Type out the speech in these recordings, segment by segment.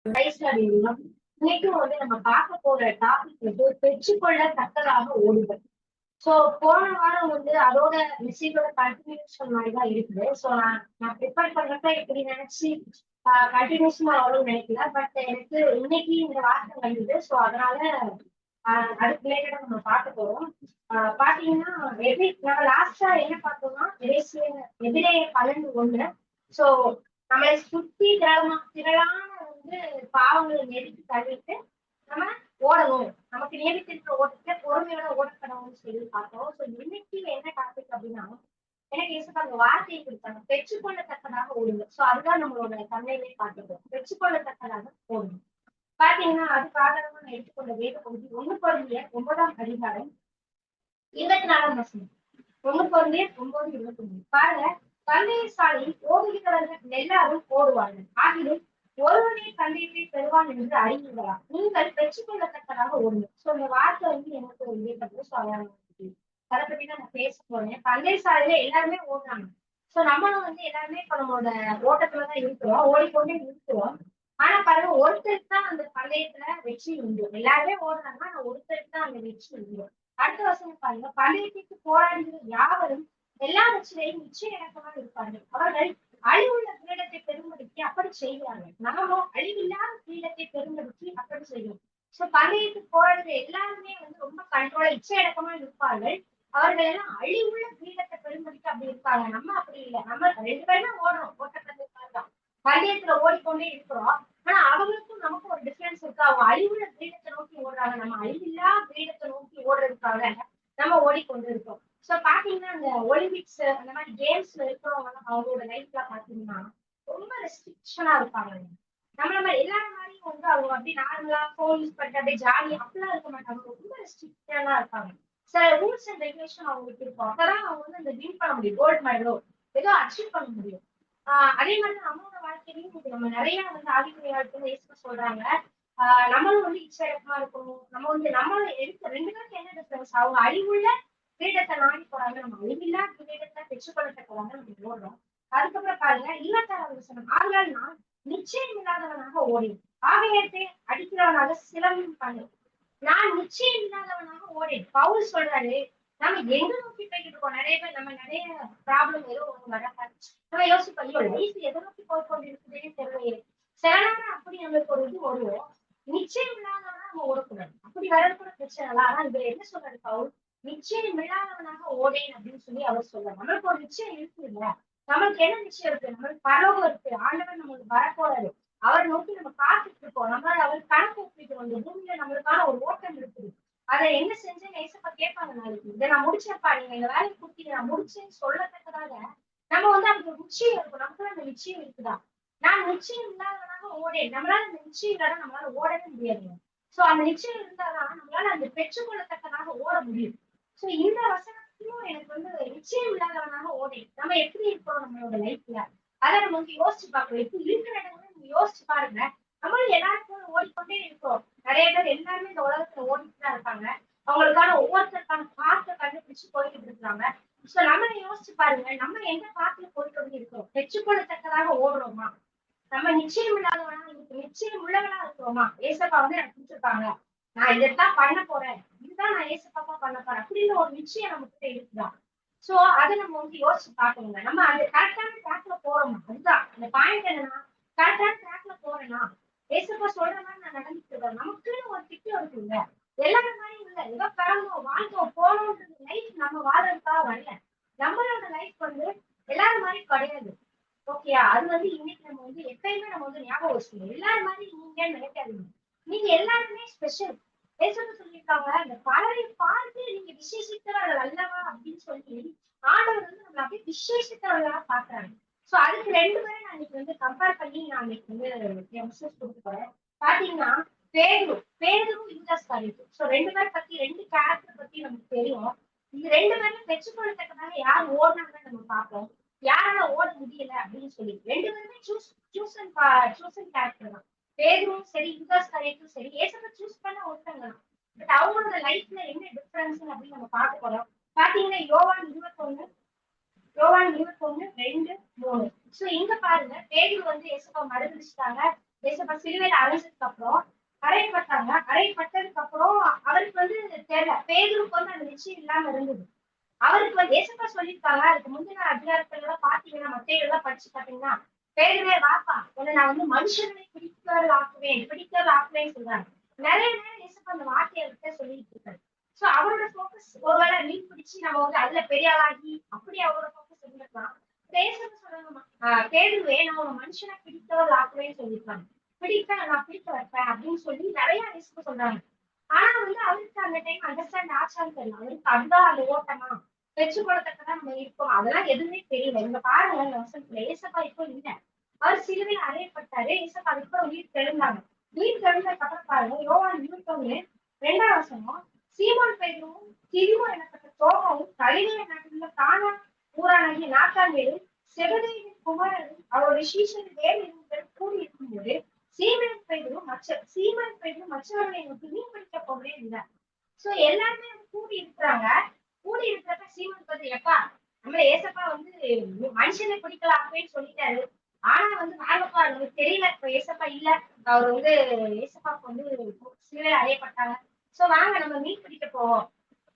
இன்னைக்கும் வந்து நம்ம பார்க்க போற டாபிக் வந்து பெற்றுக்கொள்ளத்தக்கதாக ஓடுதல். சோ போன வாரம் வந்து அதோட விஷயத்தோட கண்டினியூஷன் மாதிரிதான் இருக்குது. சோ நான் ப்ரிப்பேர் பண்றப்ப இப்படி நினைச்சு கண்டினியூஷனா வரும்னு நினைக்கல. பட் எனக்கு இன்னைக்கு இந்த வார்த்தை வந்தது. சோ அதனால அதுக்கு ரிலேட்டடா நம்ம பார்க்க போறோம். பாத்தீங்கன்னா நம்ம லாஸ்டா என்ன பார்த்தோம்னா எதிரே 11 சோ நம்மளை சுத்தி திரளான வந்து பாவங்களை நெருக்கி தள்ளிட்டு நம்ம ஓடணும். நமக்கு நியமித்திருக்கிற ஓட்டத்தை பொறுமையோட ஓடப்படணும்னு சொல்லி பார்த்தோம். சோ இன்னைக்கு என்ன டாபிக் அப்படின்னா, எனக்கு அந்த வார்த்தையை கொடுத்தாங்க, பெற்றுக்கொள்ளத்தக்கதாக ஓடுங்க. சோ அதுதான் நம்மளோட தன்மையிலே பார்த்துக்கணும். பெற்றுக்கொள்ளத்தக்கதாக ஓடுங்க. பாத்தீங்கன்னா அதுக்கு ஆதாரமா நான் எடுத்துக்கொண்ட வேத பகுதி 1 Corinthians 9 24 1 Corinthians 9 23 பாருங்க. பந்தய சாலையில் ஓடுகிறவர்கள் எல்லாரும் ஓடுவார்கள், ஆகிலும் ஒருவனே பந்தயத்தை பெறுவான் என்று அறிவீர்களா? நீங்கள் பெற்றுக்கொள்ளத்தக்கதாக ஓடுங்க. சோ இந்த வார்த்தை வந்து எனக்கு ஒரு விவேகத்தை அதை பத்தி தான் நான் பேச போறேன். பந்தய சாலையில எல்லாருமே ஓடுறாங்க. சோ நம்மளும் வந்து எல்லாருமே இப்ப நம்மளோட ஓட்டத்துலதான் இருக்கிறோம், ஓடிக்கொண்டே இருக்கிறோம். ஆனா பாருங்க, ஒருத்தருக்கு தான் அந்த பந்தயத்துல வெற்றி உண்டு. எல்லாருமே ஓடுறாங்கன்னா ஆனா ஒருத்தருக்கு தான் அந்த வெற்றி உண்டு. அடுத்த வசனம் பாருங்க. பந்தயத்திற்கு போராடுகிற யாவரும் எல்லாவற்றிலையும் நிச்சய இணக்கமாக இருப்பார்கள், அவர்கள் அழிவுள்ள கிரீடத்தை பெறும்படிக்கு அப்படி செய்கிறார்கள். நாமும் அழிவில்லாத கிரீடத்தை பெறும்படிக்கு அப்படி செய்கிறோம். சோ பந்தயத்துக்கு போராடுகிற எல்லாருமே வந்து ரொம்ப கண்ட்ரோலா இச்சை அடக்கமா இருப்பார்கள், அவர்கள் எல்லாம் அழிவுள்ள கிரீடத்தை பெறும்படிக்கு அப்படி இருப்பாங்க. நம்ம அப்படி இல்லை. நம்ம 2 பேருமே ஓடுறோம், ஓட்டப்பந்தயத்துல தான் பந்தயத்துல ஓடிக்கொண்டே இருக்கிறோம். ஆனா அவங்களுக்கும் நமக்கும் ஒரு டிஃபரன்ஸ் இருக்கு. அவங்க அழிவுள்ள கிரீடத்தை நோக்கி ஓடுறாங்க, நம்ம அழிவில்லா கிரீடத்தை நோக்கி ஓடுறதுக்காக நம்ம ஓடிக்கொண்டு இருக்கோம். சோ பாத்தீங்கன்னா இந்த ஒலிம்பிக்ஸ் அந்த மாதிரி கேம்ஸ்ல இருக்கிறவங்க அவங்களோட லைஃப்ல பாத்தீங்கன்னா ரொம்ப ரெஸ்ட்ரிக்ஷனா இருப்பாங்க. நம்மள மாதிரி எல்லாரும் மாதிரியும் வந்து அவங்க அப்படி நார்மலா போன் யூஸ் பண்ணிட்டு அப்படியே ஜாலி அப்படிலாம் இருக்க மாட்டாங்க. ரொம்ப ரெஸ்ட்ரிக்டா இருப்பாங்க. சில ரூல்ஸ் அண்ட் ரெகுலேஷன் அவங்களுக்கு இருக்கும். அப்பதான் அவங்க வந்து அந்த வின் பண்ண முடியும், கோல்டு மெடலோ ஏதோ அச்சீவ் பண்ண முடியும். அதே மாதிரி நம்மளோட வாழ்க்கையிலையும் இது நம்ம நிறைய வந்து ஆவிக்குரிய வாழ்க்கையில சொல்றாங்க. நம்மளும் வந்து இச்சையடக்கமா இருக்கணும். நம்ம எடுத்த 2 பேருக்கு என்ன டிஃபரன்ஸ்? அவங்க அழிவுள்ள கிரீடத்தை நாடி போறாங்க, நம்ம அழிவில்லா கிரீடத்தை பெற்றுக்கொள்ளத்தக்கதாக நம்ம ஓடுறோம். அதுக்கப்புறம் பாருங்க 26 ஆதலால் நான் நிச்சயம் இல்லாதவனாக ஓடினேன், ஆகையத்தை அடிக்கிறவனாக சிலம்பம் பண்ணு. நான் நிச்சயம் இல்லாதவனாக ஓடேன். பவுல் சொல்றாரு, நம்ம எங்க நோக்கி போய்கிட்டு இருக்கோம்? நிறைய பேர் நம்ம நிறைய ப்ராப்ளம் ஏதோ ஒண்ணு வர நம்ம யோசிப்போம், ஐயோ லைஃப் எதை நோக்கி போய் கொண்டு இருக்குதுன்னு தெரியலையே. சில நேரம் அப்படி நம்மளுக்கு ஒரு இது வருவோம், நிச்சயம் இல்லாதவனா நம்ம ஓடக்கூடாது. அப்படி வரது கூட பிரச்சனை இல்லை. ஆனா இதுல என்ன சொல்றாரு பவுல்? நிச்சயம் இல்லாதவனாக ஓடேன் அப்படின்னு சொல்லி அவர் சொல்றாரு. நம்மளுக்கு ஒரு நிச்சயம் இருக்கு இல்ல? நம்மளுக்கு என்ன நிச்சயம் இருக்கு? நம்மளுக்கு பரலோகம் இருக்கு, ஆண்டவர் நம்மளுக்கு வரப்போறாரு, அவரை நோக்கி நம்ம காத்துட்டு இருக்கோம். நம்மளால அவர் கணக்கு ஒப்பிக்கிறோம். இந்த பூமியில நம்மளுக்கான ஒரு ஓட்டம் இருக்குது. அதை என்ன செஞ்சேன்னு ஏசப்பா கேட்பாங்க நாளைக்கு. இதை நான் முடிச்சேன்ப்பா, நீங்க இந்த வேலையை கொடுத்தீங்க, நான் முடிச்சேன்னு சொல்லத்தக்கதாக நம்ம வந்து அதுக்கு ஒரு நிச்சயம் இருக்கும். நமக்குள்ள அந்த நிச்சயம் இருக்குதா? நான் நிச்சயம் இல்லாதவனாக ஓடேன். நம்மளால அந்த நிச்சயம் இல்லாத நம்மளால ஓடவே முடியாது. சோ அந்த நிச்சயம் இருந்தாதான் நம்மளால அந்த பெற்றுக்கொள்ளத்தக்கதாக ஓட முடியும். சோ இந்த வசனத்திலும் எனக்கு வந்து நிச்சயம் இல்லாதவனாக ஓடேன். நம்ம எப்படி இருக்கோம் நம்மளோட லைஃப்ல, அதை நம்ம வந்து யோசிச்சு பார்க்கணும். எப்படி இருக்கிற இடங்களை நீங்க யோசிச்சு பாருங்க. நம்மளும் எல்லாருக்கும் ஓடிக்கொண்டே இருக்கோம். நிறைய பேர் எல்லாருமே இந்த உலகத்துல ஓடிட்டு தான் இருக்காங்க. அவங்களுக்கான ஒவ்வொருத்தருக்கான பாத்தை கண்டுபிடிச்சு போய்கிட்டு இருக்காங்க. சோ நம்ம யோசிச்சு பாருங்க, நம்ம எந்த பாத்துல போயிட்டு வந்து இருக்கிறோம்? பெற்றுக்கொள்ளத்தக்கதாக ஓடுறோமா? நம்ம நிச்சயம் இல்லாதவனா நிச்சயம் உள்ளவனா இருக்கிறோமா? ஏசப்பா வந்து எனக்கு கொடுத்துருக்காங்க, நான் இதைத்தான் பண்ண போறேன், இதுதான் நான் ஏசப்பாப்பா பண்ண போறேன் அப்படின்னு ஒரு நிச்சயம் நம்ம கிட்ட இருக்குதா? சோ அதை நம்ம வந்து யோசிச்சு பார்க்கணுங்க. நம்ம அந்த கரெக்டான ட்ராக்ல போறோமா? அதுதான் அந்த பாயிண்ட். என்னன்னா, கரெக்டான ட்ராக்ல போறேன்னா, ஏசப்பா சொல்ற மாதிரி நான் நடந்துட்டு இருக்கேன். நமக்குன்னு ஒரு திட்டம் இருக்குங்க. எல்லாரும் மாதிரி இல்ல, ஏதோ பிறந்தோம் வாழ்ந்தோம் போனோம்ன்றது லைஃப் நம்ம வாழ்றதுக்காக வரல. நம்மளோட லைஃப் வந்து எல்லாரும் மாதிரி கிடையாது. ஓகேயா? அது வந்து இன்னைக்கு நம்ம வந்து எப்பயுமே நம்ம வந்து ஞாபகம் வச்சுக்கணும். எல்லாரும் மாதிரி நீங்கன்னு நினைக்காதீங்க. நீங்க எல்லாருமே ஸ்பெஷல். ஏசப்பா சொல்லியிருக்காங்க, இந்த பலரை பார்த்து நீங்க விசேஷித்தவர்கள் அல்லவா அப்படின்னு சொல்லி ஆண்டவர் வந்து நம்மள அப்படியே விசேஷித்தவர்களா பாக்குறாங்க. சோ அதுக்கு 2 பேரும் நான் இன்னைக்கு வந்து கம்பேர் பண்ணி நான் இன்னைக்கு வந்து என் மெசேஜ் கொடுக்க போறேன். பாத்தீங்கன்னா பேதுரு யூதாஸ் காரியத்து. சோ 2 பேர் பத்தி, 2 கேரக்டர் பத்தி நமக்கு தெரியும். இந்த 2 பேரும் பெற்றுக்கொள்ளத்தக்கதாக யார் ஓடுனாங்கன்னு நம்ம பார்ப்போம். யாரால ஓட முடியல அப்படின்னு சொல்லி 2 பேருமே சூசன் கேரக்டர் தான். பேதுருவும் சரி, யூதாஸ் காரியத்தும் சரி, ஏசப்பா சூஸ் பண்ண ஒருத்தங்க தான். பட் அவங்களோட லைஃப்ல என்ன டிஃபரன்ஸ் அப்படின்னு நம்ம பார்க்க போறோம். பாத்தீங்கன்னா யோவான் 21:2-3. சோ இங்க பாருங்க, பேதுரு வந்து ஏசப்பா மறுதலிச்சிட்டாங்க. ஏசப்பா சிலுவையில அரைஞ்சதுக்கு அப்புறம் அறையப்பட்டாங்க. அறையப்பட்டதுக்கு அப்புறம் அவருக்கு வந்து தெரியல, பேதுருக்கு வந்து அந்த நிச்சயம் இல்லாம இருந்தது. அவருக்கு வந்து ஏசப்பா சொல்லியிருக்காங்க. அதுக்கு முந்தின அதிகாரத்துல எல்லாம் பாத்தீங்கன்னா, மத்தேயு எல்லாம் படிச்சு பாத்தீங்கன்னா, பேதுருவே வாப்பா, உன்னை நான் வந்து மனுஷர்களை பிடிக்கிறவர்கள் ஆக்குவேன், பிடிக்கிறவர்கள் ஆக்குவேன்னு சொல்றாங்க. நிறைய நேரம் ஏசப்பா அந்த வார்த்தையை விட்டு சொல்லிட்டு இருக்காரு. சோ அவரோட போக்கஸ் ஒருவேளை மீன் பிடிச்சு நம்ம வந்து அதுல பெரிய ஆளாகி அப்படி அவரோட போக்கஸ் இருந்திருக்கலாம். ஏசப்பா சொல்றாங்கம்மா, பேதுருவே நான் உங்க மனுஷனை பிடித்தவர்கள் ஆக்குவேன்னு சொல்லியிருக்காங்க. பிடிக்க நான் பிடிக்க வைப்பேன் அப்படின்னு சொல்லி நிறைய ஏசப்பா சொல்றாங்க. ஆனா வந்து அவருக்கு அந்த டைம் அண்டர்ஸ்டாண்ட் ஆச்சான்னு தெரியல. அவருக்கு அதுதான் அந்த ஓட்டமா பெற்றுக்கொள்ளத்தக்கதான் நம்ம இருக்கோம். அதெல்லாம் எதுவுமே தெரியல. இங்க பாருங்க இந்த வசனத்துல ஏசப்பா இப்போ இல்ல. அவர் சிலுவையில் அறையப்பட்டாரு. ஏசப்பா அதுக்கப்புறம் உயிர் தெழுந்தாங்க. உயிர் தெழுந்ததுக்கு அப்புறம் பாருங்க யோவான் 21:2 வசனம், சீமோன் பேதுருவும் திதிமோன் எனப்பட்ட தோமாவும் கலிலேயா நாட்டிலுள்ள கானா ஊரானாகிய நாத்தான்வேலும் செபதேயுவின் குமாரரும் அவருடைய சீஷர்கள் வேறு 2 பேர் கூடி இருக்கும்போது சீமோன் பேதுரு மற்றவர்களை நோக்கி மீன் பிடிக்க போகிறேன் என்றார். சோ எல்லாருமே கூடி இருக்கிறாங்க. கூடி இருக்கிறப்ப சீமோன் பேதுரு, எப்பா நம்மள ஏசப்பா வந்து மனுஷனை பிடிக்கலாம் அப்படின்னு சொல்லிட்டாரு. ஆனா வந்து வாங்கப்பா நமக்கு தெரியல, இப்ப ஏசப்பா இல்ல, அவர் வந்து ஏசப்பாக்கு வந்து சிலுவையில அறையப்பட்டாங்க. சோ வாங்க நம்ம மீன் பிடிக்க போவோம்.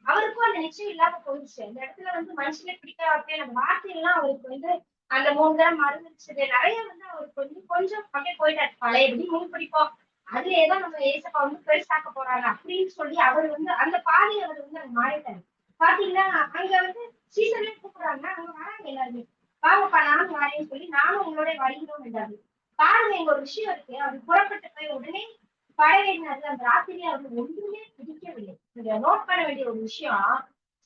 அவருக்கும் அந்த நிச்சயம் இல்லாம போயிடுச்சு. அந்த இடத்துல வந்து மனுஷனை பிடிக்கிறாப்பே அந்த வார்த்தையெல்லாம் அவருக்கு வந்து அந்த 3 தடவை மறந்துருச்சு. நிறைய வந்து அவருக்கு வந்து கொஞ்சம் அப்படியே போயிட்டாரு. பழையபடி மீன் பிடிப்போம், அதுல நம்ம ஏசப்பா வந்து பெருசாக்க போறாங்க அப்படின்னு சொல்லி அவர் வந்து அந்த பாதையை அவர் வந்து அங்க மாறிட்டாரு. பாத்தீங்கன்னா அங்க வந்து சீசன்லயே கூப்பிடுறாங்க, அங்க வராங்க எல்லாருமே, வாங்கப்பா நானும் வரேன்னு சொல்லி நானும் உங்களோட வருகிறோம் என்றாரு. பாருங்க இங்க ஒரு விஷயம் இருக்கு. அவர் புறப்பட்டு போய் உடனே படவேறினாரு. அந்த ராத்திரியே அவர் ஒன்றுமே பிடிக்கவில்லை. இங்க நோட் பண்ண வேண்டிய ஒரு விஷயம்,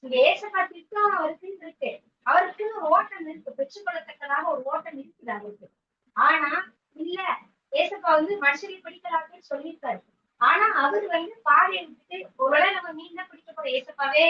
இங்க ஏசப்பா திட்டம் அவருக்குன்னு இருக்கு. அவருக்குன்னு ஒரு ஓட்டம் இருக்கு, பெற்றுக்கொள்ளத்தக்கதாக ஒரு ஓட்டம் இருக்குது அவருக்கு. ஆனா இல்ல, ஏசப்பா வந்து மனுஷனை பிடிக்கலாம்னு சொல்லியிருக்காரு. ஆனா அவர் வந்து பாதையை விட்டுட்டு ஒருவேளை நம்ம மீன் தான் பிடிக்க போற ஏசப்பாவே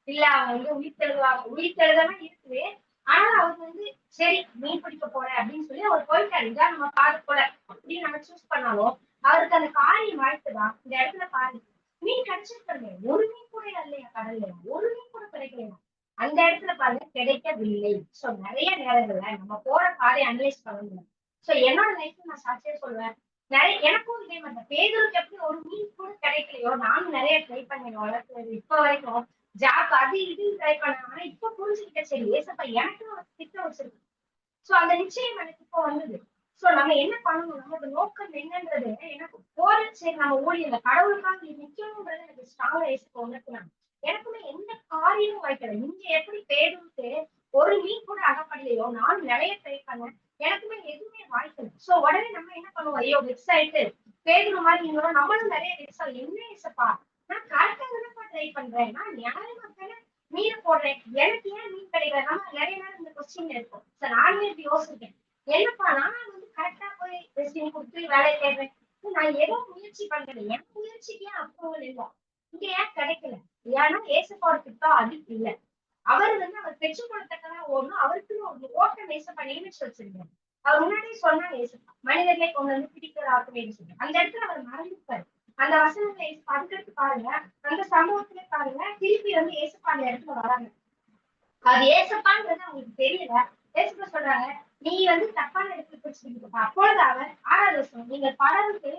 இல்ல, அவங்க வந்து உயிர் தெழுவாங்க, உயிர் தெழுதெல்லாம் இருக்குது. ஆனா அவர் வந்து சரி மீன் பிடிக்க போறேன் அப்படின்னு சொல்லி அவர் போயிட்டாரு. இதான் நம்ம பாதை போல அப்படின்னு நம்ம சூஸ் பண்ணாலும் அவருக்கு அந்த காரியம் வாய்ப்புதான். இந்த இடத்துல பாருங்க, மீன் கிடைச்சிருக்காங்க, ஒரு மீன் கூட இல்லையா கடல்ல, ஒரு மீன் கூட கிடைக்கலையா. அந்த இடத்துல பாருங்க கிடைக்கவில்லை. சோ நிறைய நேரங்கள்ல நம்ம போற பாதையை அனலைஸ் பண்ணணும். சோ என்னோட லைஃப்ல நான் சாட்சியா சொல்லுவேன், நிறைய எனக்கும் இதே மாதிரி பேதருக்கு எப்படி ஒரு மீன் கூட கிடைக்கலையோ நானும் நிறைய ட்ரை பண்ணேன் வளர்க்குறது இப்ப வரைக்கும். ஜாப் அது இதுன்னு ட்ரை பண்ணேன். ஆனா இப்ப புரிஞ்சுக்கிட்ட சரி ஏசப்பா எனக்கு ஒரு திட்டம் வச்சிருக்கு. சோ அந்த நிச்சயம் எனக்கு இப்போ வந்தது. சோ நம்ம என்ன பண்ணணும், நம்மளோட நோக்கம் என்னன்றது எனக்கு போற சரி நம்ம ஊழியர்ல கடவுளுக்காக இது நிக்கணும்ன்றது எனக்கு ஸ்ட்ராங்கா ஏசப்பா உணர்த்தினாங்க. எனக்குமே எந்த காரியமும் வைக்கல. நீங்க எப்படி பேருக்கு ஒரு மீன் கூட அகப்படலையோ நானும் நிறைய ட்ரை பண்ணேன், எனக்குமே எதுவுமே வாய்க்கல. சோ உடனே நம்ம என்ன பண்ணுவோம், ஐயோ வெக்ஸ் ஆயிட்டு பேதுரு மாதிரி நீங்களும் நம்மளும் நிறைய வெக்ஸ் ஆகும். என்ன ஏசப்பா நான் கரெக்டா தானப்பா ட்ரை பண்றேன், நான் நியாயமா தானே மீன் போடுறேன், எனக்கு ஏன் மீன் கிடைக்கல. நம்ம நிறைய நேரம் இந்த கொஸ்டின் இருக்கும். சார் நானுமே இப்படி யோசிச்சிருக்கேன், என்னப்பா நான் வந்து கரெக்டா போய் ரெஸ்யூம் கொடுத்து வேலை தேடுறேன், நான் ஏதோ முயற்சி பண்றேன், என் முயற்சிக்கு ஏன் அப்ரூவல் இல்லை, இங்க ஏன் கிடைக்கல. ஏன்னா ஏசப்பாவோட திட்டம் அது இல்ல. அவர் வந்து அவர் பெற்றுக்கொள்ளத்தக்கதான் ஓடணும், அவருக்குன்னு ஒரு ஓட்டம் ஏசப்பா நியமிச்சு வச்சிருக்காரு. அவர் முன்னாடியே சொன்னாங்க ஏசப்பா மனிதர்களை கொண்டு வந்து பிடிக்கிற ஆக்குவேன்னு சொல்லி. அந்த இடத்துல அவர் மறந்துருப்பாரு. அந்த வசனத்தை அதுக்கடுத்து பாருங்க, அந்த சம்பவத்திலே பாருங்க திருப்பி வந்து ஏசப்பா அந்த இடத்துல வராங்க. அது ஏசப்பான்றது அவங்களுக்கு தெரியல. ஏசப்பா சொல்றாங்க, நீ வந்து தப்பான இடத்துல பிடிச்சிருக்கப்பா. அப்பொழுது அவர் 6வது வசனம், நீங்கள் படகுக்கு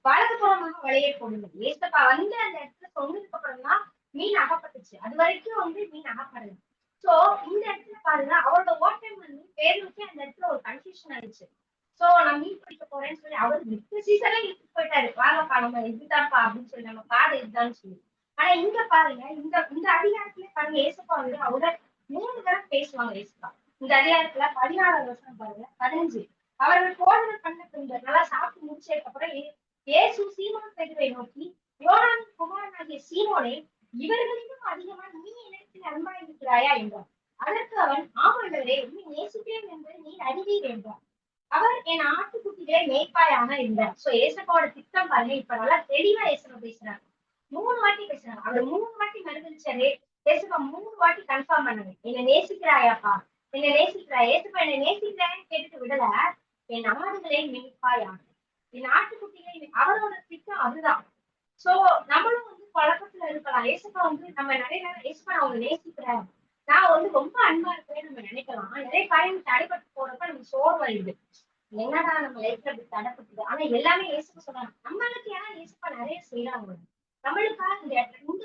வலதுபுறமாக வலையை போடுங்க. ஏசப்பா வந்து அந்த இடத்துல சொன்னதுக்கு அப்புறம் தான் மீன் அகப்பட்டுச்சு. அது வரைக்கும் வந்து மீன் அகப்படல. சோ இந்த இடத்துல பாருங்க அவரோட ஓட்டம் வந்து பேருக்கே அந்த இடத்துல ஒரு கன்ஃபியூஷன் ஆயிடுச்சு. சோ நான் மீன் பிடிக்க போறேன்னு சொல்லி அவர் மித்த சீசனே இழுத்துட்டு போயிட்டாரு, வாங்கப்பா நம்ம இதுதான்ப்பா அப்படின்னு சொல்லி நம்ம பாதை இதுதான்னு சொல்லி. ஆனா இங்க பாருங்க இந்த இந்த அதிகாரத்திலே பாருங்க ஏசப்பா வந்து அவரோட 3 தடவை பேசுவாங்க ஏசப்பா. இந்த அதிகாரத்துல 16வது வசனம் பாருங்க, 15, அவர்கள் போதனை பண்ண பின்பு நல்லா சாப்பிட்டு முடிச்சதுக்கு அப்புறம் இயேசு சீமோன் பேதுருவை நோக்கி, யோனானின் குமாரனாகிய சீமோனே, இவர்களிலும் அதிகமா நீ என்னிடத்தில் அன்பாய் இருக்கிறாயா என்றார். அதற்கு அவன், ஆமாண்டவரே, உம்மை நேசிக்கிறேன் என்று நீர் அறிவீர் என்றார். அவர் என் ஆட்டுக்குட்டிகளை மேய்ப்பாயாக இருந்தார். சோ ஏசப்பாவோட திட்டம் பாருங்க, இப்ப நல்லா தெளிவா ஏசப்பா பேசுறாங்க. 3 வாட்டி பேசுறாங்க. அவர் 3 வாட்டி மறுதளிச்சாரு. ஏசப்பா 3 வாட்டி கன்ஃபார்ம் பண்ணாங்க, என்ன நேசிக்கிறாயாப்பா, என்ன நேசிக்கிறாய். ஏசப்பா என்ன நேசிக்கிறான்னு கேட்டுட்டு விடல, என் ஆடுகளை மேய்ப்பாயாக, என் ஆட்டுக்குட்டிகளை அவரோட திட்டம் அதுதான். சோ நம்மளும் வந்து பழக்கத்துல இருக்கலாம். ஏசப்பா வந்து நம்ம நிறைய நேரம் ஏசப்பா நான் அவங்க நேசிக்கிறேன், நான் வந்து ரொம்ப அன்பா இருக்கிறேன்னு நம்ம நினைக்கலாம். நிறைய காரியம் தடைப்பட்டு போறப்ப நமக்கு சோர்வாயிடுது. என்னடா நம்ம லைஃப்ல இப்படி தடைப்பட்டது. ஆனா எல்லாமே இயேசுப்பா சொன்னாங்க. நம்மளுக்கு ஏன்னா இயேசுப்பா நிறைய செய்யறாங்க. நம்மளுக்காக இந்த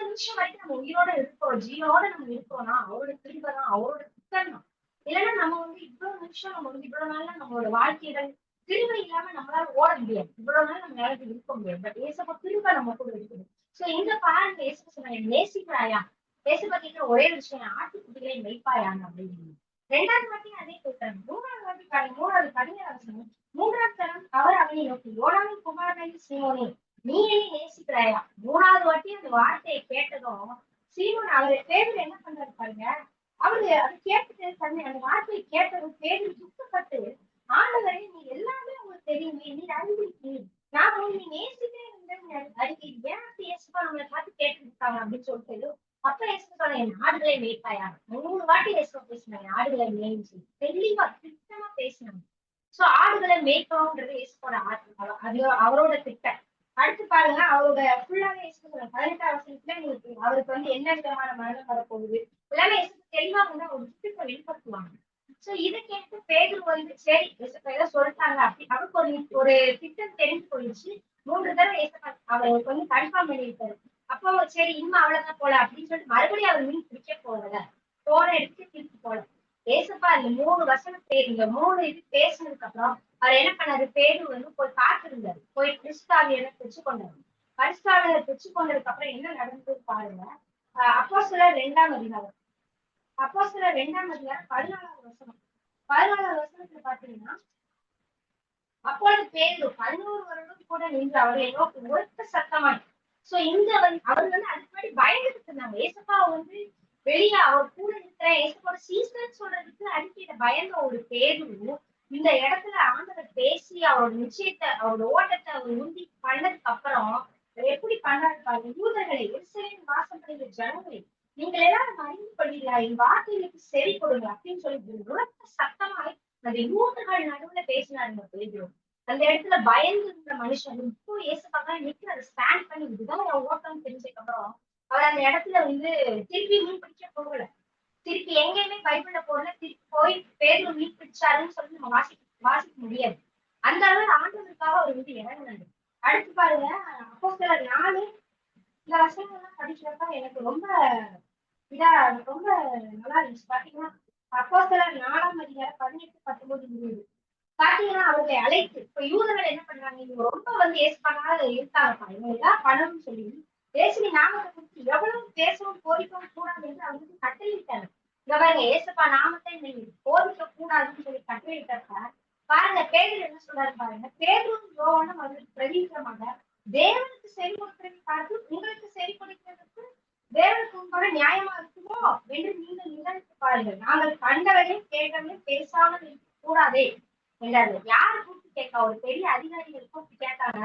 நிமிஷம் வரைக்கும் நம்ம உயிரோட இருக்கோம், ஜீவோட நம்ம இருக்கோம்னா அவரோட கிருபை தான், அவரோட திட்டம் தான். இல்லைன்னா நம்ம இவ்வளவு நிமிஷம் நம்ம இவ்வளவு நாள்ல நம்மளோட வாழ்க்கையில கிருபை இல்லாம நம்மளால ஓட முடியாது. இவ்வளவு நாள் நம்ம நேரத்துக்கு இருக்க முடியாது. பட் இயேசுப்பா கிருபை நம்ம கூட இருக்குது. சோ இந்த பாருங்க இயேசுப்பா சொன்னாங்க, நேசிக்கிறாயா? இயேசுப்பா கேட்கிற ஒரே விஷயம், ஆட்டுக்குட்டிகளை மெய்ப்பாயாங்க அப்படின்னு. ரெண்டாவது வாட்டி அதே கேட்கிறாங்க. மூணாவது வாட்டி பாருங்க, மூணாவது 17 மூன்றாம் தரம் அவர் அவனை நோக்கி, யோனாவின் குமாரனாகிய சீமோனே, நீ என்னை நேசிக்கிறாயா? மூணாவது வாட்டி அந்த வார்த்தையை கேட்டதும் சீமோன் அவரு பேதுரு என்ன பண்றாரு பாருங்க. அவரு அதை கேட்டுட்டு தன்னை அந்த வார்த்தையை கேட்டதும் பேதுரு துக்கப்பட்டு, ஆண்டவரே நீ எல்லாமே உங்களுக்கு தெரியுமே, நீ அறிந்திருக்கீங்க, நான் உன்னை நேசிக்கிறேன் அறிக்கை ஏன் இயேசுப்பா நம்மளை பார்த்து கேட்டுருக்காங்க அப்படின்னு சொல்லிட்டு அப்ப இயேசுப்பா சொன்ன என் ஆடுகளை மேய்ப்பாயா? 3 வாட்டி இயேசுப்பா பேசினாங்க ஆடுகளை மேய்ச்சு தெளிவா திட்டமா பேசினாங்க. சோ ஆடுகளை மேய்க்கணும்ன்றது இயேசுவோட அது அவரோட திட்டம். அடுத்து பாருங்க அவரோட ஃபுல்லாவே இயேசு 18 அவருக்கு என்ன விதமான மரணம் வரப்போகுது எல்லாமே இயேசு தெளிவா ஒரு திட்டத்தை வெளிப்படுத்துவாங்க. சோ இதை கேட்டு பேதுரு சரி இயேசுப்பா ஏதோ சொல்லிட்டாங்க அப்படி அவருக்கு ஒரு திட்டம் தெரிஞ்சு போயிடுச்சு. 3 தடவை இயேசுப்பா அவருக்கு கன்ஃபார்ம் பண்ணியிருக்காரு. அப்போ சரி இன்னும் அவ்வளவுதான் போல அப்படின்னு சொல்லிட்டு மறுபடியும் அவர் மீன் பிடிக்க போறத போன எடுத்து திருப்பி போல. ஏசப்பா இந்த 3 வசனம் இந்த 3 இது பேசினதுக்கு அப்புறம் அவர் என்ன பண்ணாரு, பேதுரு போய் பார்த்திருந்தாரு. போய் கிறிஸ்தாவியரை பெற்று கொண்டாரு. பரிசுத்தாவியரை பெற்று கொண்டதுக்கு அப்புறம் என்ன நடந்தது பாருங்க. அப்போஸ்தலர் 2 அப்போஸ்தலர் 2 14வது வசனம். 14வது வசனத்துல பாத்தீங்கன்னா, அப்பொழுது பேதுரு 11 வருடம் கூட நின்று அவர்களை நோக்கி உரத்த சத்தமாய். சோ இந்த அவர் அதுக்கு முன்னாடி பயந்துட்டு இருந்தாங்க. ஏசப்பா வெளியே அவர் கூட இருக்கிற ஏசப்போட சீசன் சொல்றதுக்கு அறிக்கையில பயந்த ஒரு பேதுரு இந்த இடத்துல ஆண்டவர் பேசி அவரோட நிச்சயத்தை அவரோட ஓட்டத்தை அவர் உறுதி பண்ணதுக்கு அப்புறம் எப்படி பண்றாரு பாருங்க. யூதர்களை எருசலேமில் வாசம் பண்ணுகிற ஜனங்களை நீங்கள் எல்லாரும் அறிந்து கொள்வீர்களா, என் வார்த்தைகளுக்கு செவி கொடுங்க அப்படின்னு சொல்லி உரத்த சத்தமாய் அந்த யூதர்கள் நடுவுல பேசினாருங்க பேதுரு. அந்த இடத்துல பயந்து இருந்த மனுஷன் இப்போ இயேசுப்பாக நிக்கிறாரு ஸ்டாண்ட் பண்ணி, இதுதான் என் ஓட்டம் தெரிஞ்சதுக்கு அப்புறம் அவர் அந்த இடத்துல திருப்பி மீன் பிடிக்க போகல. திருப்பி எங்கேயுமே பைபிள்ல போடல. திருப்பி போய் பேதுரு மீன் பிடிச்சாருன்னு சொல்லி நம்ம வாசிக்க முடியாது. அந்த அளவு ஆண்டவருக்காக அவர் இறங்கினாரு. அடுத்து பாருங்க அப்போஸ்தலர் 4 இந்த வசனங்கள்லாம் படிக்கிறப்ப எனக்கு ரொம்ப ரொம்ப நல்லா இருந்துச்சு. பாத்தீங்கன்னா அப்போஸ்தலர் 4 18 19 20 பாத்தீங்கன்னா அவர்களை அழைத்து இப்ப யூதர்கள் என்ன பண்றாங்க, இவங்க ரொம்ப ஏசுப்பாங்க இருக்காங்கப்பா, இவங்க எல்லாம் பண்ணணும்னு சொல்லி இயேசுவின் நாமத்தை குறித்து எவ்வளவு பேசவும் போதிக்கவும் கூடாது என்று அவங்களுக்கு கட்டளையிட்டாங்க. இங்க பாருங்க ஏசப்பா நாமத்தை நீங்க போதிக்க கூடாதுன்னு சொல்லி கட்டளையிட்டப்ப பாருங்க பேதுரு என்ன சொல்றாரு பாருங்க. பேதுரும் யோவானும் அவருக்கு பிரதிநிதியாக தேவனுக்கு செவி கொடுக்கிறதை பார்த்து உங்களுக்கு செவி கொடுக்கிறதுக்கு தேவனுக்கு முன்பாக நியாயமா இருக்குமோ என்று நீங்கள் நினைத்து பாருங்கள். நாங்கள் கண்டவரையும் கேட்டவரையும் பேசாமல் இருக்க கூடாதே என்றாரு. யாரை கூப்பிட்டு கேட்க, ஒரு பெரிய அதிகாரிகள் கூப்பிட்டு கேட்டாங்க.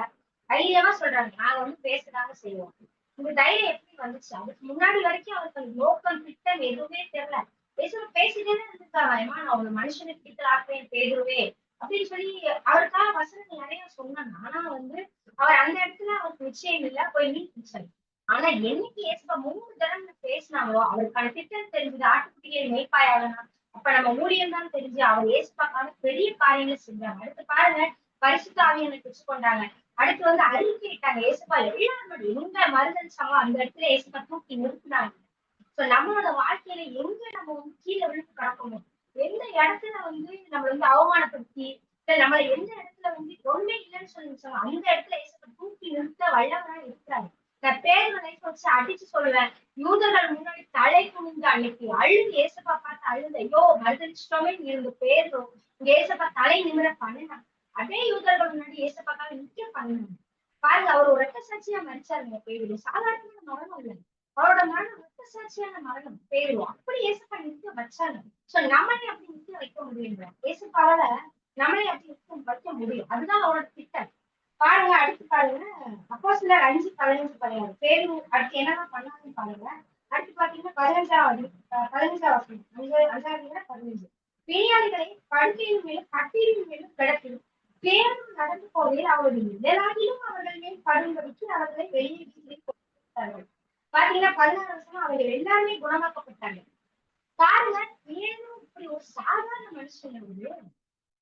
தைரியமா சொல்றாங்க, நாங்க பேசதாங்க செய்வோம். இந்த தைரியம் எப்படி வந்துச்சு? அதுக்கு முன்னாடி வரைக்கும் அவருக்கு நோக்கம் திட்டம் எதுவுமே தெரியல. பேசிட்டே இருந்திருக்காங்க, ஏமா நான் ஒரு மனுஷனுக்கு கிட்ட ஆக்குவேன் பேதுருவே அப்படின்னு சொல்லி அவருக்காக வசனங்கள் நிறைய சொன்னாங்க. ஆனா அவர் அந்த இடத்துல அவருக்கு நிச்சயம் இல்ல, போய் மீன் பிடிச்சாரு. ஆனா என்னைக்கு ஏசப்பா 3 தடவை பேசினாங்களோ அவருக்கான திட்டம் தெரிஞ்சது, ஆட்டுக்குட்டியை மேய்ப்பாயாகனா அப்ப நம்ம ஊழியம் தான் தெரிஞ்சு அவர் ஏசப்பாக்கான பெரிய காரியங்களை செஞ்சாங்க. அடுத்து பாருங்க பரிசுத்த ஆவியனை பெற்று கொண்டாங்க. அடுத்து அறிக்கையிட்டாங்க ஏசப்பா எல்லாரும் எங்க மறுதளிச்சாங்களோ அந்த இடத்துல ஏசப்பா தூக்கி நிறுத்தினாங்க. சோ நம்மளோட வாழ்க்கையில எங்க நம்ம கீழே விழுந்து கிடக்கணும், எந்த இடத்துல நம்ம அவமானப்படுத்தி நம்மள எந்த இடத்துல ஒண்ணுமே இல்லைன்னு சொல்லி அந்த இடத்துல ஏசப்பா தூக்கி நிறுத்த வல்லவரா இருக்கிறாரு. நான் பேர்களை வச்சு அடிச்சு சொல்லுவேன். யூதர்கள் முன்னாடி தலை குனிந்து அன்னைக்கு அழுது ஏசப்பா பார்த்து அழுது ஐயோ மறுதளிச்சிட்டோமே இருந்த பேரும் ஏசப்பா தலை நிமிர பண்ணினாங்க. அதே யூதர்கள் முன்னாடி ஏசப்பாக்காக நிக்க பண்ணினாங்க. பாருங்க அவர் ஒரு ரத்த சாட்சியா மறிச்சாருங்க பேரு. சாதாரணமான மரணம் இல்லை, அவரோட மரணம் ரத்த சாட்சியான மரணம் பேரு. அப்படி ஏசப்பா நிக்க வச்சாங்க. சோ நம்மளே அப்படி நிக்க வைக்க முடியுங்க. ஏசப்பாவால நம்மளே அப்படி நிக்க வைக்க முடியும். அதுதான் அவரோட திட்டம். பாருங்க அடுத்து பாருங்க அப்போஸ்தலர் 5:15 பேதுரு அடுத்து என்னென்ன பண்ணாங்கன்னு பாருங்க. அடுத்து பாத்தீங்கன்னா 15வது 15 பிணியாளிகளை படுக்கையின் மேலும் கட்டிலின் மேலும் கிடப்பிலும் பேரும் நடந்து போவதில் அவர்கள் நிழலாகிலும் அவர்கள் மேல் படும்படிக்கு அவர்களை வெளியே வீசிவிட்டார்கள். பாத்தீங்கன்னா 16 அவர்கள் எல்லாருமே குணமாக்கப்பட்டாங்க. பாருங்க பேரும் இப்படி ஒரு சாதாரண மனுஷன்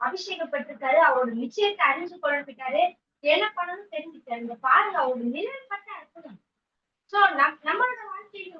அபிஷேகப்பட்டிருக்காரு, அவரோட நிச்சயத்தை அறிஞ்சு கொள்ளாரு, என்ன பண்ணணும்னு தெரிஞ்சுட்டாரு. இந்த பாருங்க அவரோட நிழல் பட்ட அற்புதம். சோ நம்மளோட வாழ்க்கையிலும்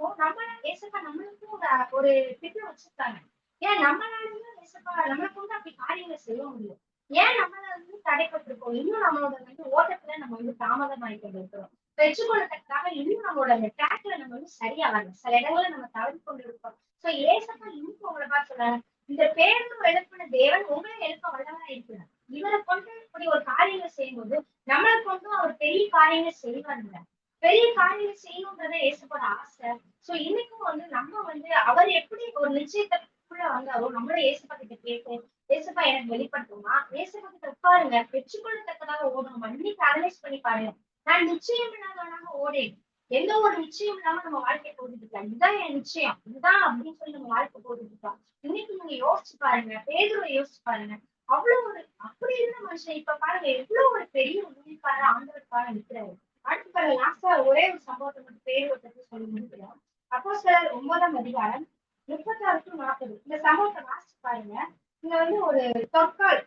ஏசப்பா நம்மளுக்கும் ஒரு திட்டம் வச்சிருக்காங்க. ஏன் நம்மளாலையும் ஏசப்பா நம்மளை கொண்டு அப்படி காரியங்களை செய்ய முடியும். ஏன் நம்மள தடைப்பட்டிருக்கோம், இன்னும் நம்மளோட ஓட்டத்துல நம்ம தாமதம் ஆகி கொண்டிருக்கிறோம். பெற்றுக்கொள்ளத்தக்காக இன்னும் நம்மளோட அந்த ட்ராக்ல நம்ம சரியா வரல. சில இடங்கள்ல நம்ம தவறி கொண்டு இருக்கோம். சோ ஏசப்பா இன்னும் உங்களை பார்த்து சொல்றாங்க, இந்த பேரும் எழுப்பின தேவன் உங்களை எழுப்ப வல்லவரா இருக்கிறார். இவரை கொண்டு இப்படி ஒரு காரியங்கள் செய்யும்போது நம்மளை கொண்டும் அவர் பெரிய காரியங்கள் செய்வாங்க. பெரிய காரியங்கள் செய்யணும்ன்றத ஏசப்போட ஆசை. சோ இன்னைக்கும் நம்ம அவர் எப்படி ஒரு நிச்சயத்துக்குள்ள வந்தாரோ நம்மளும் ஏசப்பா கிட்ட கேட்போம், ஏசப்பா எனக்கு வெளிப்படுத்துமா, ஏசப்பா கிட்ட உட்காருங்க, பெற்றுக்கொள்ளத்தக்கதாக ஓடணும். இன்னைக்கு அனலைஸ் பண்ணி பாருங்க, நான் நிச்சயம் இல்லாதவனாக ஓடேன். எந்த ஒரு நிச்சயம் இல்லாம நம்ம வாழ்க்கை போட்டுட்டு இருக்கலாம். இதுதான் என் நிச்சயம், இதுதான் அப்படின்னு சொல்லி நம்ம வாழ்க்கை போட்டுட்டு இருக்கலாம். இன்னைக்கு நீங்க யோசிச்சு பாருங்க, பேதுருவை யோசிச்சு பாருங்க. அவ்வளவு ஒரு அப்படி இருந்த மனுஷன் இப்ப பாருங்க எவ்வளவு ஒரு பெரிய உண்மைக்கார ஆண்டவருக்காக நிற்கிறாரு. அடுத்து லாஸ்டா ஒரே ஒரு சம்பவத்தை மட்டும் பேரை பற்றி சொல்லி முடிக்கிறோம். அப்போஸ்தலர் 9ஆம் அதிகாரம் 36 to 40. இந்த சம்பவத்தை வாசிச்சு பாருங்க. இங்க ஒரு தொற்கால்,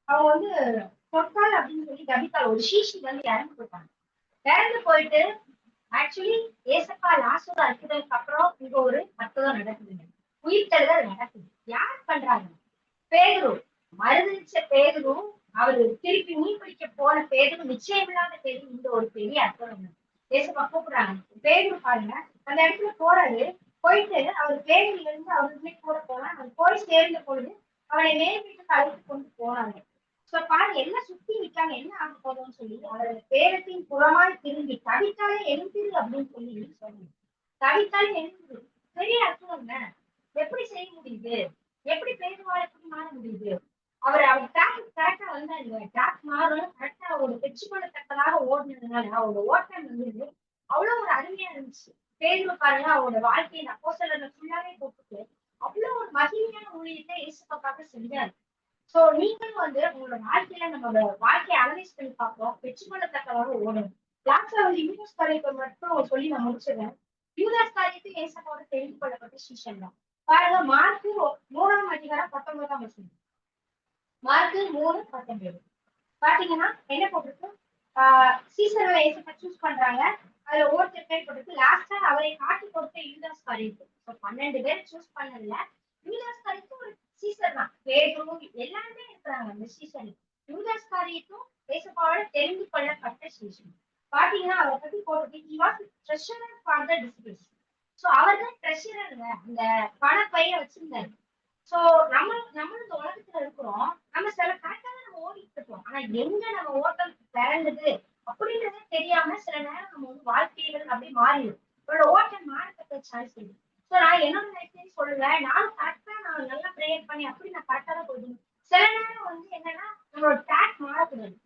அவங்க தொற்கால் அப்படின்னு சொல்லி கபித்தால் ஒரு சீஷி இறந்து போயிட்டாங்க. இறந்து போயிட்டு ஆக்சுவலி ஏசப்பா லாஸ்டா அற்புதத்துக்கு அப்புறம் இங்க ஒரு அற்புதம் நடக்குதுங்க. உயிர்த்தெழுதல் நடக்குது. யார் பண்றாங்க? பேதுரு. மறுதளிச்ச பேதுரு, அவரு திருப்பி மீன் பிடிக்க போன பேதுரு, நிச்சயம் இல்லாத பேரு. இந்த ஒரு பெரிய அற்புதம் ஏசப்பா கூப்பிடுறாங்க. பேதுரு பாருங்க அந்த இடத்துல போறாரு. போயிட்டு அவர் பேதுருல இருந்து அவருமே கூட போனா, அவர் போய் சேர்ந்த பொழுது அவரை மேல் வீட்டுக்கு அழைத்து கொண்டு போனாங்க. சோ பாருங்க எல்லாம் சுத்தி நிக்காங்க, என்ன ஆக போதும்னு சொல்லி அவரோட பேரத்தின் புறமாய் திரும்பி தவித்தாலே எழுந்திரு அப்படின்னு சொல்லி சொன்னாங்க. தவித்தாலே எழுந்திரு, பெரிய அற்புதம் தானே. எப்படி செய்ய முடியுது? எப்படி பேதுருவால எப்படி மாற முடியுது? அவர் கரெக்டா வந்தாரு. ட்ராக் மாறணும் கரெக்டா ஒரு பெற்றுக்கொள்ளத்தக்கதாக ஓடினதுனால அவரோட ஓட்டம் அவ்வளவு ஒரு அருமையா இருந்துச்சு. பேதுரு பாருங்க அவரோட வாழ்க்கையில அப்போஸ்தலர்களை ஃபுல்லாவே போட்டுட்டு அவ்வளவு ஒரு மகிமையான ஊழியத்தை இயேசுக்காக செஞ்சாரு. சோ நீங்களும் உங்களோட வாழ்க்கையில நம்மளோட வாழ்க்கையை அனலைஸ் பண்ணி பார்ப்போம், பெற்றுக்கொள்ளத்தக்கதாக ஓடணும். லாஸ்ட்ல யூதாஸ் காரியத்தை மட்டும் சொல்லி நான் முடிச்சிடுறேன். யூதாஸ் காரியத்தை இயேசுவோட தெரிந்து கொள்ளப்பட்ட சீஷன் தான். பாருங்க மார்க்கு 3ஆம் அதிகாரம் 19ஆம் வசனம். மார்க்கு 3:19 பாத்தீங்கன்னா என்ன போட்டிருக்கு? சீசர்களை ஏசப்பா சூஸ் பண்றாங்க. அதுல ஒவ்வொருத்தர் பேர் போட்டிருக்கு. லாஸ்டா அவரை காட்டி கொடுத்த யூதாஸ் காரியத்து. 12 பேர் சூஸ் பண்ணதுல யூதாஸ் காரியத்து ஒரு சீசர் தான். பேதுரு எல்லாருமே இருக்கிறாங்க அந்த சீசன். யூதாஸ் காரியத்தும் ஏசப்பாவோட தெரிந்து கொள்ளப்பட்ட சீசன். பாத்தீங்கன்னா அவரை பத்தி போட்டிருக்கு, he was treasurer for the disciples. So அவர் தான் ட்ரெஷரருங்க, அந்த பணப்பைய வச்சிருந்தாரு. சோ நம்மளும் இந்த உலகத்துல இருக்கிறோம். நம்ம சில கரெக்டா தான் நம்ம ஓடிட்டு இருக்கோம். ஆனா எங்க நம்ம ஓட்டம் பிறந்தது அப்படின்றதே தெரியாம சில நேரம் நம்ம வாழ்க்கைகள் அப்படி மாறிடும். உங்களோட ஓட்டம் மாறத்தக்க சான்ஸ் இருக்கு. சோ நான் என்னோட லைஃப்லயும் சொல்லுவேன், நான் கரெக்டா நான் நல்லா ப்ரேயர் பண்ணி அப்படி நான் கரெக்டா தான் போயிடுவேன். சில நேரம் என்னன்னா நம்மளோட ட்ராக் மாறக்கூடாது.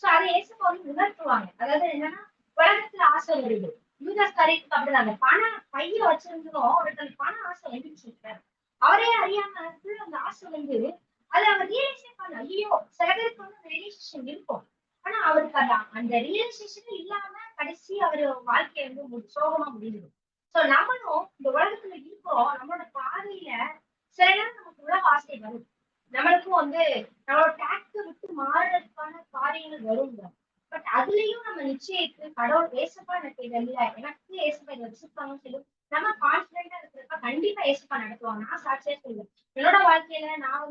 சோ அதை ஏசப்பா உணர்த்துவாங்க. அதாவது என்னன்னா உலகத்துல ஆசை வருது. யூதாஸ் காரியத்துக்கு அப்படிதான். அந்த பணம் பையில வச்சிருந்தோம், அவருக்கு அந்த பண ஆசை வந்துச்சு. அவரே அறியாம அந்த ஆசை அதை அவர் ரியலைஸே பண்ண. ஐயோ சில பேருக்கு ரியலைசேஷன் இருக்கும். ஆனா அவருக்கு அந்த ரியலைசேஷன் இல்லாம கடைசி அவர் வாழ்க்கைய சோகமா முடியுது. சோ நம்மளும் இந்த உலகத்துல இருக்கிறோம். நம்மளோட பாதையில சில நேரம் நமக்கு உலக ஆசை வரும். நம்மளுக்கும் நம்மளோட டாக்ஸ விட்டு மாறுறதுக்கான காரியங்கள் வருங்க. பட் அதுலயும் நம்ம நிச்சயித்து கடவுள் ஏசப்பா எனக்கு இது இல்ல, எனக்கு ஏசப்பா இதை வச்சிருக்காங்கன்னு சொல்லி நம்ம கான்பிடண்டா இருக்கிறப்ப கண்டிப்பா ஏசப்பா நடத்துவாங்க. நான் சாட்சியா சொல்லுவேன். என்னோட வாழ்க்கையில நான்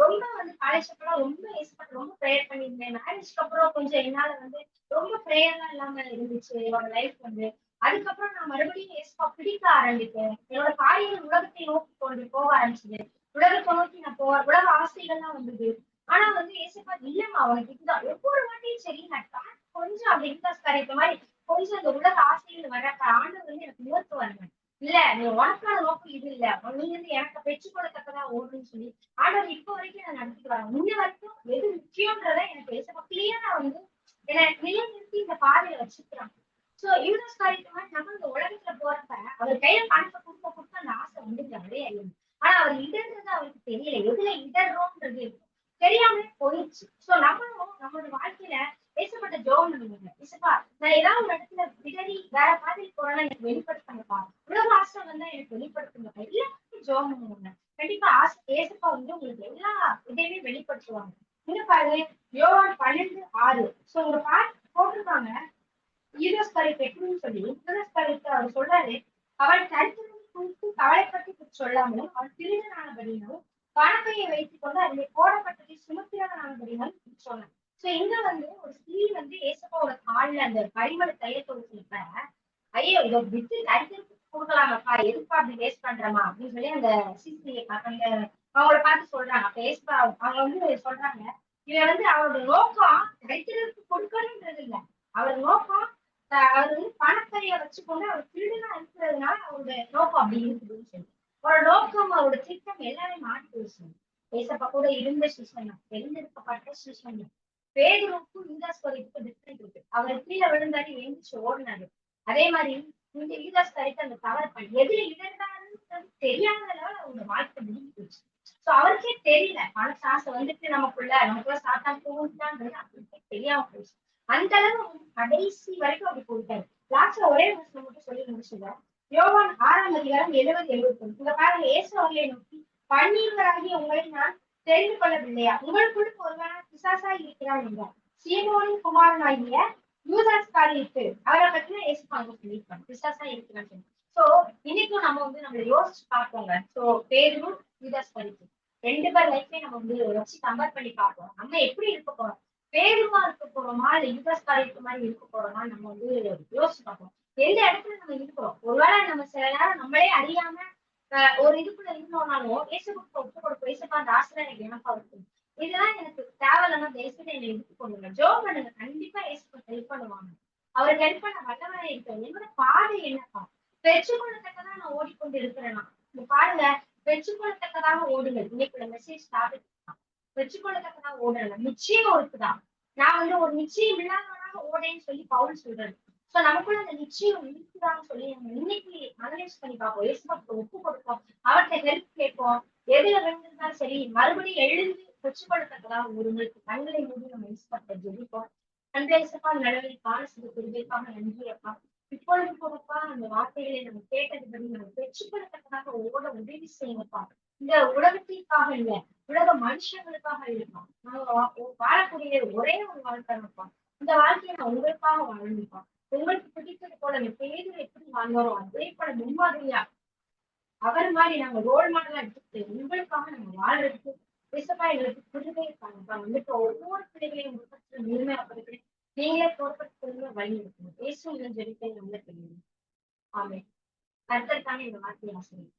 ரொம்ப காலேஜ் அப்பெல்லாம் ரொம்ப ஏசப்பா ரொம்ப ப்ரேயர் பண்ணியிருந்தேன். மேரேஜ்க்கு அப்புறம் கொஞ்சம் என்னால ரொம்ப ப்ரேயர்லாம் இல்லாம இருந்துச்சு என்னோட லைஃப். அதுக்கப்புறம் நான் மறுபடியும் ஏசப்பா பிடிக்க ஆரம்பித்தேன். என்னோட காரியங்கள் உலகத்தை நோக்கி கொண்டு போக ஆரம்பிச்சது. உலகத்தை நோக்கி நான் உலக ஆசைகள்லாம் வந்தது. ஆனா ஏசப்பா இல்லம்மா அவனுக்கு இதுதான். ஒவ்வொரு வாட்டியும் சரி நான் கொஞ்சம் அப்படி இன்ட்ரெஸ்ட் காரியத்த மாதிரி கொஞ்சம் அந்த உலக ஆசைகள் வர ஆண்டவர் எனக்கு உணர்த்துவாங்க. இல்ல நீ உனக்கான நோக்கம் இது இல்ல, நீ எனக்கு பெற்றுக்கொள்ளத்தக்கதா ஓடுன்னு சொல்லி ஆண்டவர் இப்ப வரைக்கும் நான் நடத்திக்கிறாங்க. முன்ன வரைக்கும் எது முக்கியன்றத எனக்கு ஏசப்பா கிளியரா என்னை நிலைநிறுத்தி இந்த பாதையில வச்சுக்கிறாங்க. சோ யூதாஸ் காரியத்தை மாதிரி நம்ம இந்த உலகத்துல போறப்ப அவர் கையில பணத்தை கொடுக்க அந்த ஆசை வந்துட்டாரு. ஆனா அவர் இடர்றது அவருக்கு தெரியல. எதுல இடர்றோன்றது தெரியாமலே போயிடுச்சு. சோ நம்மளும் நம்மளோட வாழ்க்கையில ஏசப்பட்ட ஜோம் பண்ணுவாங்க. ஏசப்பா நான் ஏதாவது ஒரு இடத்துல இடறி வேற மாதிரி போறேன்னா எனக்கு வெளிப்படுத்துங்கப்பா. உலக ஆசை எனக்கு வெளிப்படுத்துங்கப்பா. எல்லாருக்கும் ஜோம் பண்ணுவாங்க. கண்டிப்பா ஏசப்பா உங்களுக்கு எல்லா இதையுமே வெளிப்படுத்துவாங்க. இன்னும் பாருங்க யோவான் 12:6. சோ ஒரு பாட்டு போட்டிருக்காங்க யூதாஸ் கரியோத்து சொல்லி. யூதாஸ் கரியோத்து அவர் சொல்றாரு, அவன் தரித்திரத்தை குறித்து கவலைப்பட்டு சொல்லாமலும் அவன் திருடனானபடியும் பணப்பையை வைத்துக் கொண்டு அதிலே போடப்பட்டதை சுமத்திரனானபடியும் சொன்னான். சோ இங்க வந்து ஒரு ஸ்திரீ வந்து ஏசப்பாவோட காலில் அந்த பரிமள தைலத்தை ஊற்றிருப்ப, ஐயோ இதை வித்து தரித்திரத்துக்கு கொடுக்கலாமப்பா, எதுப்பா அப்படி வேஸ்ட் பண்றமா அப்படின்னு சொல்லி அந்த சிசியை அந்த அவங்கள பார்த்து சொல்றாங்க. அப்ப ஏசப்பா அவங்க வந்து சொல்றாங்க, இவன் வந்து அவரோட நோக்கம் தரித்திரத்துக்கு கொடுக்கணும்ன்றது இல்ல, அவர் நோக்கம் அவர் வந்து பணப்பைய வச்சுக்கொண்டு அவர் திருடனா இருக்கிறதுனால அவரோட நோக்கம் அப்படி இருக்குதுன்னு சொல்லி அவரோட நோக்கம் அவரோட திட்டம் எல்லாமே மாறி போயிடுச்சு. ஏசப்பா கூட இருந்த சிஷன் தான், தெரிஞ்சிருக்கப்பட்ட சிஷன் தான். பேதுருவுக்கும் யூதாஸ் கரியோத்துக்கும் டிஃபரெண்ட் இருக்கு. அவர் கீழே விழுந்தாரு எழுந்துச்சு ஓடினாரு. அதே மாதிரி இந்த யூதாஸ் கரியோத்து அந்த தவறு பண்ணி எதுல இழந்தாருன்னு தெரியாத அளவு அவங்க வாழ்க்கை முடிஞ்சு போச்சு. சோ அவருக்கே தெரியல மனசு ஆசை வந்துட்டு நமக்குள்ள சாத்தான் போகுதுதான்றது அவருக்கே தெரியாம போச்சு. அந்த அளவு கடைசி வரைக்கும் அப்படி போயிட்டாரு. லாஸ்ட்ல ஒரே வருஷம் மட்டும் சொல்லி முடிச்சுங்க. யோவான் 6:70-71. இங்க பாருங்க, இயேசு அவர்களை நோக்கி, பன்னிருவராகி உங்களை நான் தெரிந்து கொள்ளவில்லையா? உங்களுக்குள்ள ஒருவன் பிசாசாய் இருக்கிறான் என்றார். சீமோனின் குமாரனாகிய யூதாஸ் காரியத்து அவரை பத்தின இயேசு அங்க சொல்லியிருப்பாங்க, பிசாசா இருக்கிறான்னு. சோ இன்னைக்கும் நம்ம வந்து நம்மள யோசிச்சு பார்ப்போங்க. சோ பேரும் யூதாஸ் காரியத்து ரெண்டு பேர் லைஃப்லயே நம்ம வந்து வச்சு கம்பேர் பண்ணி பார்ப்போம். நம்ம எப்படி இருக்க போறோம், பேருமா இருக்க போறோமா இல்ல யூதாஸ் காரியத்து மாதிரி இருக்க போறோமா நம்ம வந்து யோசிச்சு பார்ப்போம். எந்த இடத்துல நம்ம இருக்கிறோம். ஒருவேளை நம்ம சில நேரம் நம்மளே அறியாம ஒரு இதுக்குள்ள இருந்தோம்னாலும் ஏசுக்கு ஒப்பு கொடுப்போம். ஏசுப்பா அந்த ஆசிரியர் எனக்கு என்னப்பா இருக்கு, இதெல்லாம் எனக்கு தேவையில்லாம தேசத்தை என்னை எடுத்து கொள்ளுங்க, ஜோ பண்ணுங்க, கண்டிப்பா ஏசுக்கு ஹெல்ப் பண்ணுவாங்க. அவருக்கு ஹெல்ப் பண்ண வல்லவரே இருக்காரு. என்னோட பாதை என்னப்பா, பெற்றுக்கொள்ளத்தக்கதான் நான் ஓடிக்கொண்டு இருக்கிறேன்னா. இந்த பாருங்க, பெற்றுக்கொள்ளத்தக்கதாக ஓடுங்கள். இன்னைக்குள்ள மெசேஜ் டாபிக் பெற்றுக்கொள்ளத்தக்கதாக ஓடல, நிச்சயம் இருக்குதான். நான் வந்து ஒரு நிச்சயம் இல்லாதவனாக ஓடேன்னு சொல்லி பவுல் சொல்றாரு. சோ நமக்குள்ள அந்த நிச்சயம் இருக்குதான்னு சொல்லி நம்ம இன்னைக்கு அனலைஸ் பண்ணி பார்ப்போம். இயேசுவுக்கு ஒப்பு கொடுப்போம், அவர்கிட்ட ஹெல்ப் கேட்போம். எதுல விழுந்திருந்தாலும் சரி மறுபடியும் எழுந்து பெற்றுக்கொள்ளத்தக்கதாக ஒருங்களுக்கு கண்களை மூடி நம்ம இயேசுப்பட்ட ஜெபிப்போம். அன்றைய இயேசுப்பா நடுவில் காலசுக்கு குறிப்பாக நன்றி அப்பா. இப்பொழுது போகப்பா அந்த வார்த்தைகளை நம்ம கேட்டதுபடி நம்ம பெற்றுக்கொள்ளத்தக்கதாக ஓட உதவி செய்யப்பா. இந்த உலகத்திற்காக இல்ல, உலக மனுஷங்களுக்காக இல்லப்பா. நம்ம வாழக்கூடிய ஒரே ஒரு வாழ்க்கைப்பா. இந்த வாழ்க்கையை நான் உங்களுக்காக வாழணும்ப்பா. உங்களுக்கு பிடித்தது போல அந்த பேரு எப்படி வாழ்ந்தாரோ அதே போல முன்மாதிரியா அவர் மாதிரி நாங்க ரோல் மாடலா எடுத்துட்டு உங்களுக்காக நம்ம வாழ்றதுக்கு பேசப்பா எங்களுக்கு புரிதே இருக்காங்கப்பா. வந்துட்டு ஒவ்வொரு பிள்ளைகளையும் முழுமையாப்படுத்தி நீங்களே தோற்படுத்த வழி இருக்கணும். பேசும் ஜெபிப்பை நம்மள தெரியும். ஆமே கருத்தற்கான இந்த வார்த்தையை ஆசிரியர்